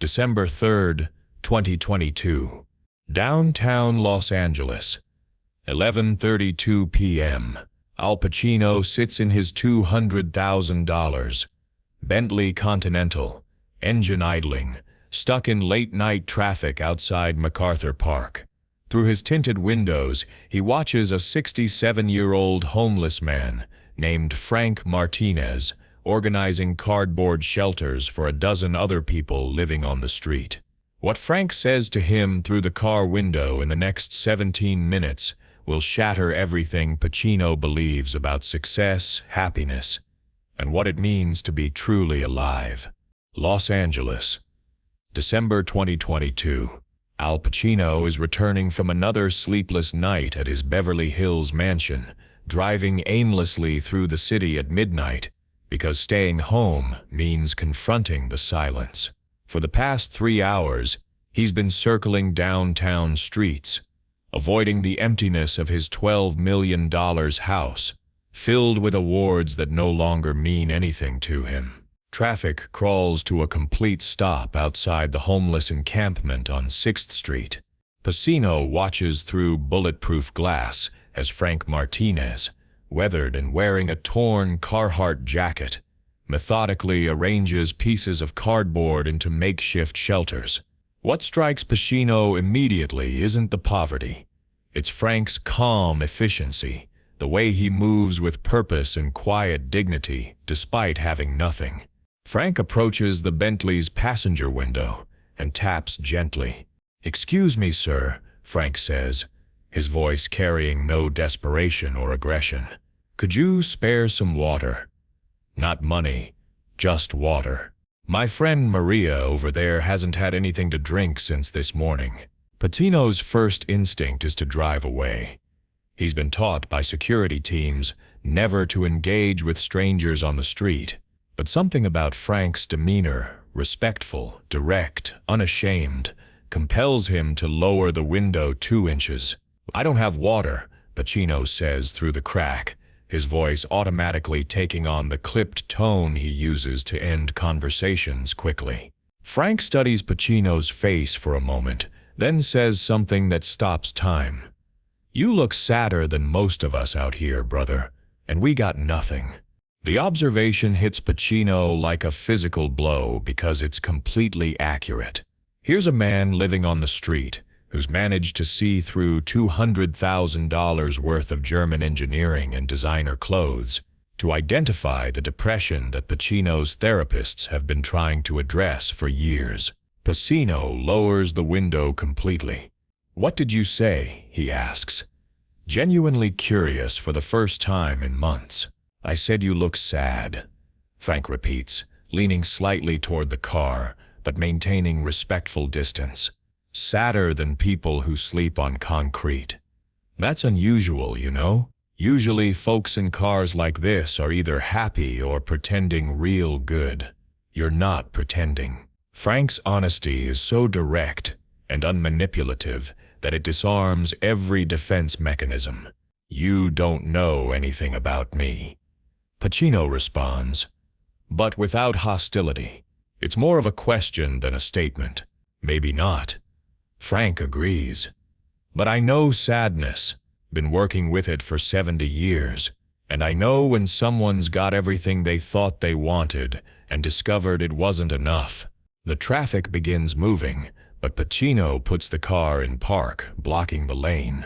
December 3rd, 2022. Downtown Los Angeles. 11:32 p.m. Al Pacino sits in his $200,000 Bentley Continental, engine idling, stuck in late-night traffic outside MacArthur Park. Through his tinted windows, he watches a 67-year-old homeless man named Frank Martinez organizing cardboard shelters for a dozen other people living on the street. What Frank says to him through the car window in the next 17 minutes will shatter everything Pacino believes about success, happiness, and what it means to be truly alive. Los Angeles, December 2022. Al Pacino is returning from another sleepless night at his Beverly Hills mansion, driving aimlessly through the city at midnight, because staying home means confronting the silence. For the past 3 hours, he's been circling downtown streets, avoiding the emptiness of his $12 million house, filled with awards that no longer mean anything to him. Traffic crawls to a complete stop outside the homeless encampment on 6th Street. Pacino watches through bulletproof glass as Frank Martinez, weathered and wearing a torn Carhartt jacket, methodically arranges pieces of cardboard into makeshift shelters. What strikes Pacino immediately isn't the poverty. It's Frank's calm efficiency, the way he moves with purpose and quiet dignity despite having nothing. Frank approaches the Bentley's passenger window and taps gently. "Excuse me, sir," Frank says, his voice carrying no desperation or aggression. "Could you spare some water? Not money, just water. My friend Maria over there hasn't had anything to drink since this morning." Pacino's first instinct is to drive away. He's been taught by security teams never to engage with strangers on the street. But something about Frank's demeanor, respectful, direct, unashamed, compels him to lower the window 2 inches. "I don't have water," Pacino says through the crack, his voice automatically taking on the clipped tone he uses to end conversations quickly. Frank studies Pacino's face for a moment, then says something that stops time. "You look sadder than most of us out here, brother, and we got nothing." The observation hits Pacino like a physical blow because it's completely accurate. Here's a man living on the street who's managed to see through $200,000 worth of German engineering and designer clothes to identify the depression that Pacino's therapists have been trying to address for years. Pacino lowers the window completely. "What did you say?" he asks, genuinely curious for the first time in months. "I said you look sad," Frank repeats, leaning slightly toward the car, but maintaining respectful distance. "Sadder than people who sleep on concrete. That's unusual, you know? Usually folks in cars like this are either happy or pretending real good. You're not pretending." Frank's honesty is so direct and unmanipulative that it disarms every defense mechanism. "You don't know anything about me," Pacino responds, but without hostility. It's more of a question than a statement. "Maybe not." Frank agrees. "But I know sadness, been working with it for 70 years, and I know when someone's got everything they thought they wanted and discovered it wasn't enough." The traffic begins moving, but Pacino puts the car in park, blocking the lane.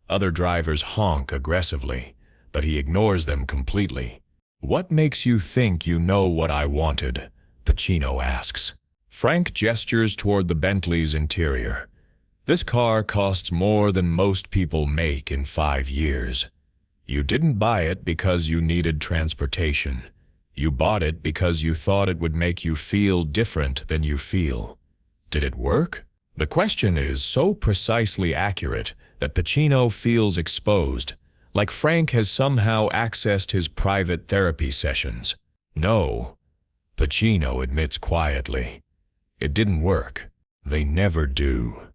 Other drivers honk aggressively, but he ignores them completely. "What makes you think you know what I wanted?" Pacino asks. Frank gestures toward the Bentley's interior. "This car costs more than most people make in 5 years. You didn't buy it because you needed transportation. You bought it because you thought it would make you feel different than you feel. Did it work?" The question is so precisely accurate that Pacino feels exposed, like Frank has somehow accessed his private therapy sessions. "No," Pacino admits quietly. "It didn't work. They never do,"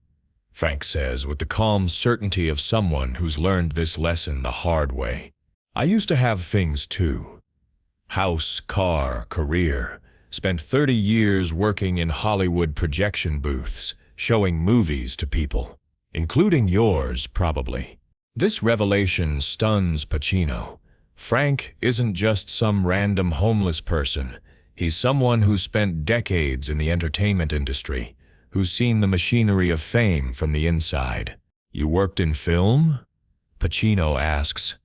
Frank says with the calm certainty of someone who's learned this lesson the hard way. "I used to have things too. House, car, career, spent 30 years working in Hollywood projection booths, showing movies to people, including yours, probably. This revelation stuns Pacino. Frank isn't just some random homeless person. He's someone who spent decades in the entertainment industry, who's seen the machinery of fame from the inside. You worked in film? Pacino asks,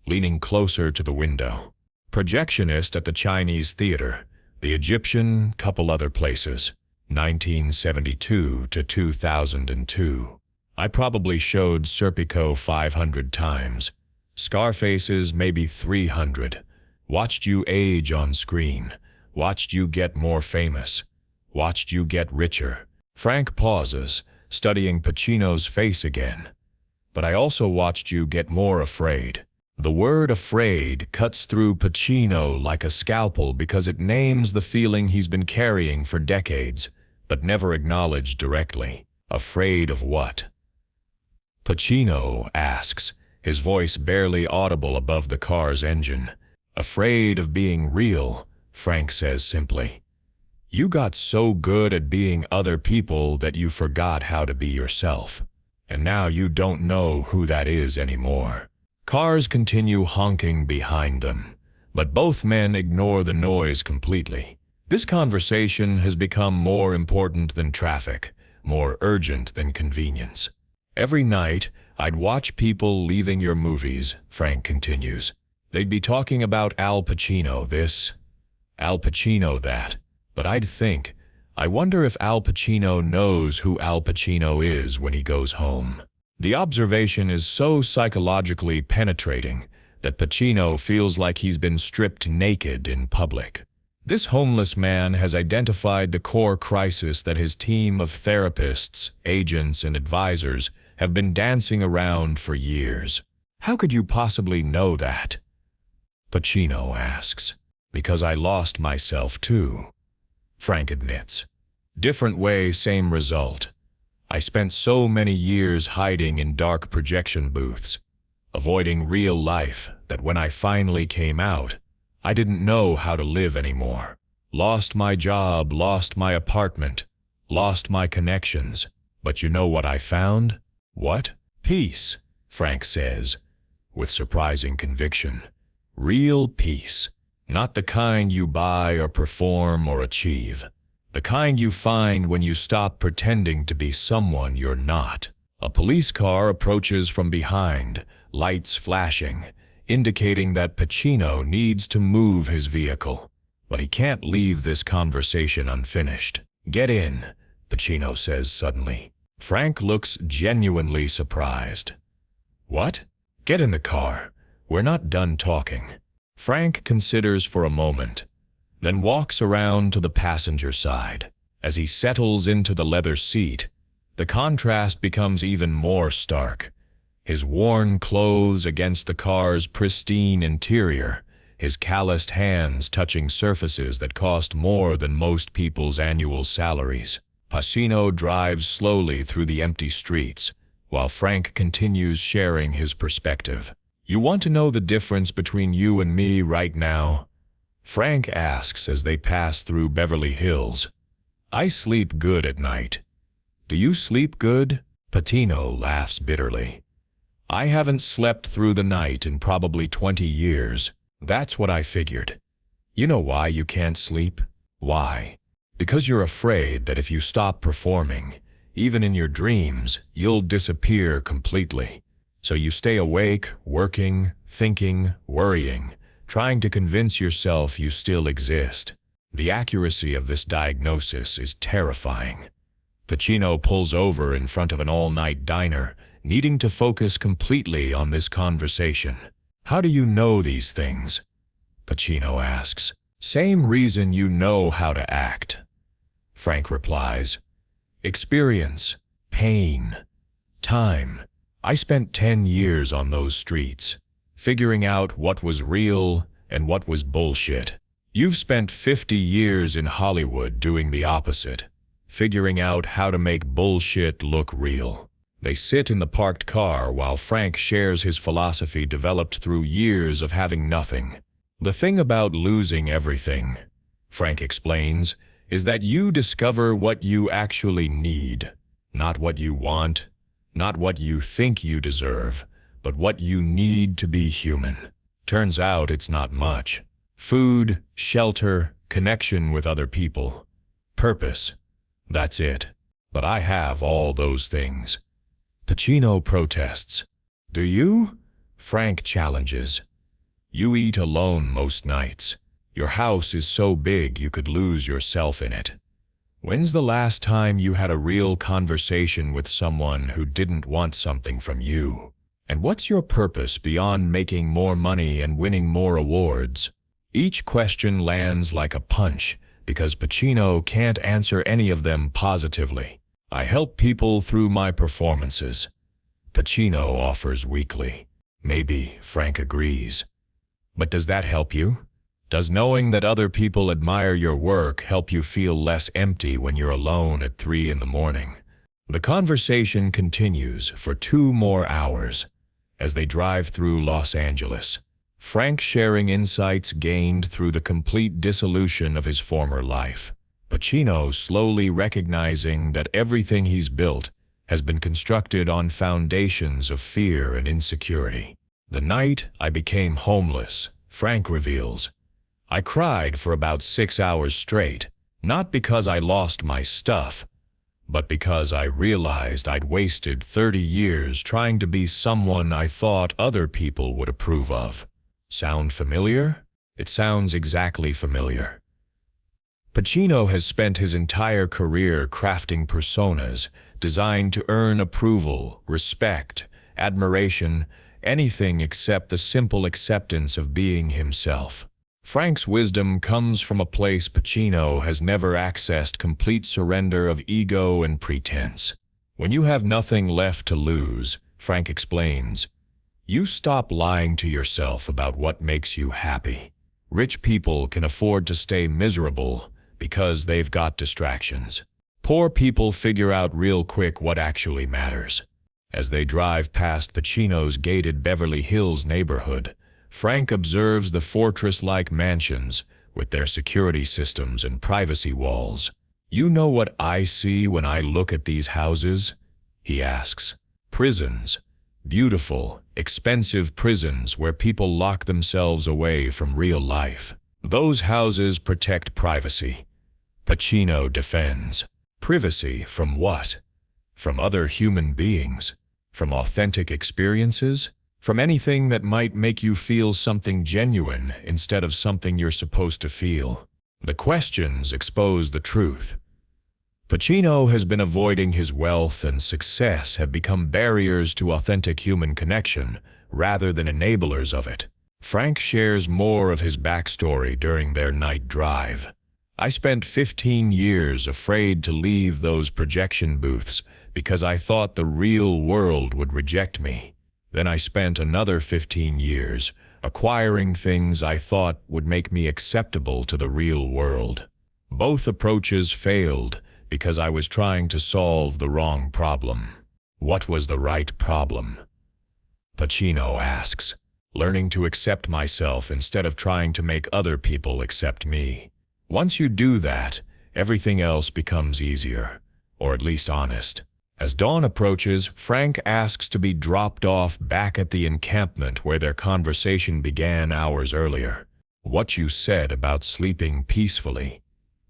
leaning closer to the window. Projectionist at the Chinese theater, the Egyptian, couple other places, 1972 to 2002. I probably showed Serpico 500 times. Scarface's maybe 300. Watched you age on screen. Watched you get more famous. Watched you get richer. Frank pauses, studying Pacino's face again. But I also watched you get more afraid. The word afraid cuts through Pacino like a scalpel because it names the feeling he's been carrying for decades, but never acknowledged directly. Afraid of what? Pacino asks, his voice barely audible above the car's engine. Afraid of being real, Frank says simply. You got so good at being other people that you forgot how to be yourself. And now you don't know who that is anymore. Cars continue honking behind them, but both men ignore the noise completely. This conversation has become more important than traffic, more urgent than convenience. Every night, I'd watch people leaving your movies, Frank continues. They'd be talking about Al Pacino this, Al Pacino that. But I'd think, I wonder if Al Pacino knows who Al Pacino is when he goes home. The observation is so psychologically penetrating that Pacino feels like he's been stripped naked in public. This homeless man has identified the core crisis that his team of therapists, agents, and advisors have been dancing around for years. How could you possibly know that? Pacino asks. Because I lost myself too, Frank admits. Different way, same result. I spent so many years hiding in dark projection booths, avoiding real life that when I finally came out, I didn't know how to live anymore. Lost my job, lost my apartment, lost my connections. But you know what I found? What? Peace, Frank says, with surprising conviction. Real peace. Not the kind you buy or perform or achieve. The kind you find when you stop pretending to be someone you're not. A police car approaches from behind, lights flashing, indicating that Pacino needs to move his vehicle. But he can't leave this conversation unfinished. Get in, Pacino says suddenly. Frank looks genuinely surprised. What? Get in the car. We're not done talking. Frank considers for a moment, then walks around to the passenger side. As he settles into the leather seat, the contrast becomes even more stark. His worn clothes against the car's pristine interior, his calloused hands touching surfaces that cost more than most people's annual salaries. Pacino drives slowly through the empty streets, while Frank continues sharing his perspective. You want to know the difference between you and me right now? Frank asks as they pass through Beverly Hills. I sleep good at night. Do you sleep good? Pacino laughs bitterly. I haven't slept through the night in probably 20 years. That's what I figured. You know why you can't sleep? Why? Because you're afraid that if you stop performing, even in your dreams, you'll disappear completely. So you stay awake, working, thinking, worrying, trying to convince yourself you still exist. The accuracy of this diagnosis is terrifying. Pacino pulls over in front of an all-night diner, needing to focus completely on this conversation. How do you know these things? Pacino asks. Same reason you know how to act. Frank replies. Experience, pain, time. I spent 10 years on those streets, figuring out what was real and what was bullshit. You've spent 50 years in Hollywood doing the opposite, figuring out how to make bullshit look real. They sit in the parked car while Frank shares his philosophy developed through years of having nothing. The thing about losing everything, Frank explains, is that you discover what you actually need, not what you want, not what you think you deserve, but what you need to be human. Turns out it's not much. Food, shelter, connection with other people, purpose. That's it. But I have all those things. Pacino protests. Do you? Frank challenges. You eat alone most nights. Your house is so big you could lose yourself in it. When's the last time you had a real conversation with someone who didn't want something from you? And what's your purpose beyond making more money and winning more awards? Each question lands like a punch because Pacino can't answer any of them positively. I help people through my performances, Pacino offers weakly. Maybe, Frank agrees. But does that help you? Does knowing that other people admire your work help you feel less empty when you're alone at 3 in the morning? The conversation continues for 2 more hours as they drive through Los Angeles. Frank sharing insights gained through the complete dissolution of his former life. Pacino slowly recognizing that everything he's built has been constructed on foundations of fear and insecurity. The night I became homeless, Frank reveals, I cried for about 6 hours straight, not because I lost my stuff, but because I realized I'd wasted 30 years trying to be someone I thought other people would approve of. Sound familiar? It sounds exactly familiar. Pacino has spent his entire career crafting personas designed to earn approval, respect, admiration, anything except the simple acceptance of being himself. Frank's wisdom comes from a place Pacino has never accessed: complete surrender of ego and pretense. When you have nothing left to lose, Frank explains, you stop lying to yourself about what makes you happy. Rich people can afford to stay miserable because they've got distractions. Poor people figure out real quick what actually matters. As they drive past Pacino's gated Beverly Hills neighborhood, Frank observes the fortress-like mansions with their security systems and privacy walls. You know what I see when I look at these houses? He asks. Prisons. Beautiful, expensive prisons where people lock themselves away from real life. Those houses protect privacy. Pacino defends. Privacy from what? From other human beings? From authentic experiences? From anything that might make you feel something genuine instead of something you're supposed to feel? The questions expose the truth. Pacino has been avoiding his wealth and success have become barriers to authentic human connection rather than enablers of it. Frank shares more of his backstory during their night drive. I spent 15 years afraid to leave those projection booths because I thought the real world would reject me. Then I spent another 15 years acquiring things I thought would make me acceptable to the real world. Both approaches failed because I was trying to solve the wrong problem. What was the right problem? Pacino asks, learning to accept myself instead of trying to make other people accept me. Once you do that, everything else becomes easier, or at least honest. As dawn approaches, Frank asks to be dropped off back at the encampment where their conversation began hours earlier. What you said about sleeping peacefully,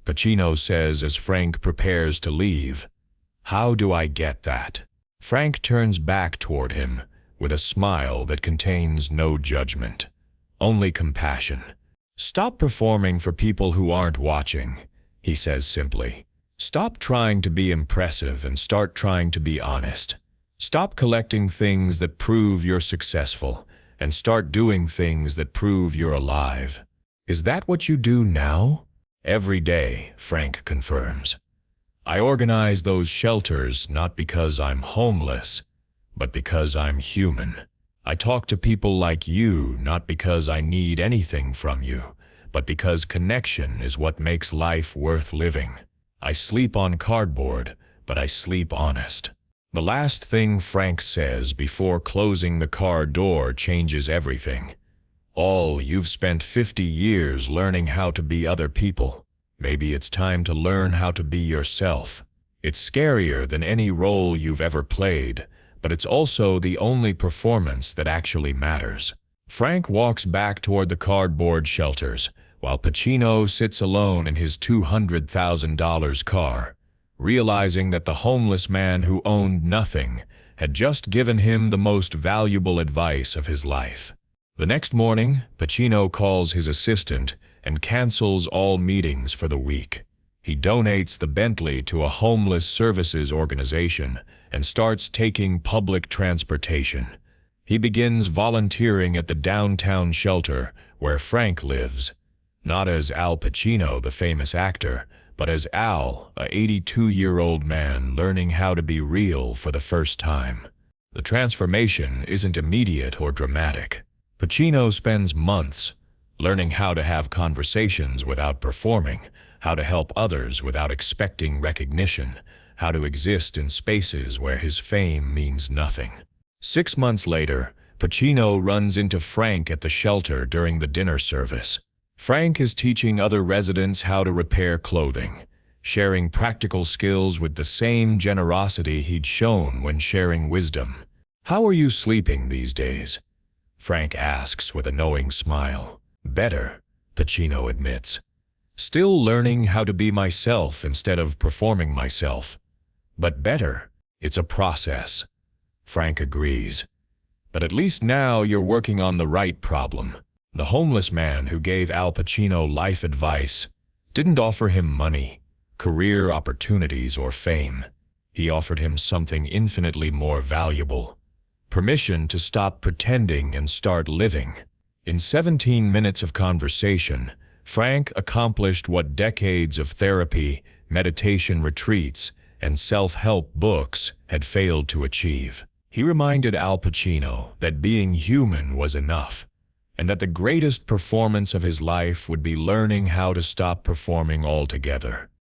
Pacino says as Frank prepares to leave. How do I get that? Frank turns back toward him with a smile that contains no judgment, only compassion. Stop performing for people who aren't watching, he says simply. Stop trying to be impressive and start trying to be honest. Stop collecting things that prove you're successful and start doing things that prove you're alive. Is that what you do now? Every day, Frank confirms. I organize those shelters not because I'm homeless, but because I'm human. I talk to people like you not because I need anything from you, but because connection is what makes life worth living. I sleep on cardboard, but I sleep honest. The last thing Frank says before closing the car door changes everything. You've spent 50 years learning how to be other people. Maybe it's time to learn how to be yourself. It's scarier than any role you've ever played, but it's also the only performance that actually matters. Frank walks back toward the cardboard shelters, while Pacino sits alone in his $200,000 car, realizing that the homeless man who owned nothing had just given him the most valuable advice of his life. The next morning, Pacino calls his assistant and cancels all meetings for the week. He donates the Bentley to a homeless services organization and starts taking public transportation. He begins volunteering at the downtown shelter where Frank lives, not as Al Pacino, the famous actor, but as Al, a 82-year-old man learning how to be real for the first time. The transformation isn't immediate or dramatic. Pacino spends months learning how to have conversations without performing, how to help others without expecting recognition, how to exist in spaces where his fame means nothing. 6 months later, Pacino runs into Frank at the shelter during the dinner service. Frank is teaching other residents how to repair clothing, sharing practical skills with the same generosity he'd shown when sharing wisdom. "How are you sleeping these days?" Frank asks with a knowing smile. "Better," Pacino admits. "Still learning how to be myself instead of performing myself. But better. It's a process." Frank agrees. "But at least now you're working on the right problem." The homeless man who gave Al Pacino life advice didn't offer him money, career opportunities, or fame. He offered him something infinitely more valuable: permission to stop pretending and start living. In 17 minutes of conversation, Frank accomplished what decades of therapy, meditation retreats, and self-help books had failed to achieve. He reminded Al Pacino that being human was enough, and that the greatest performance of his life would be learning how to stop performing altogether.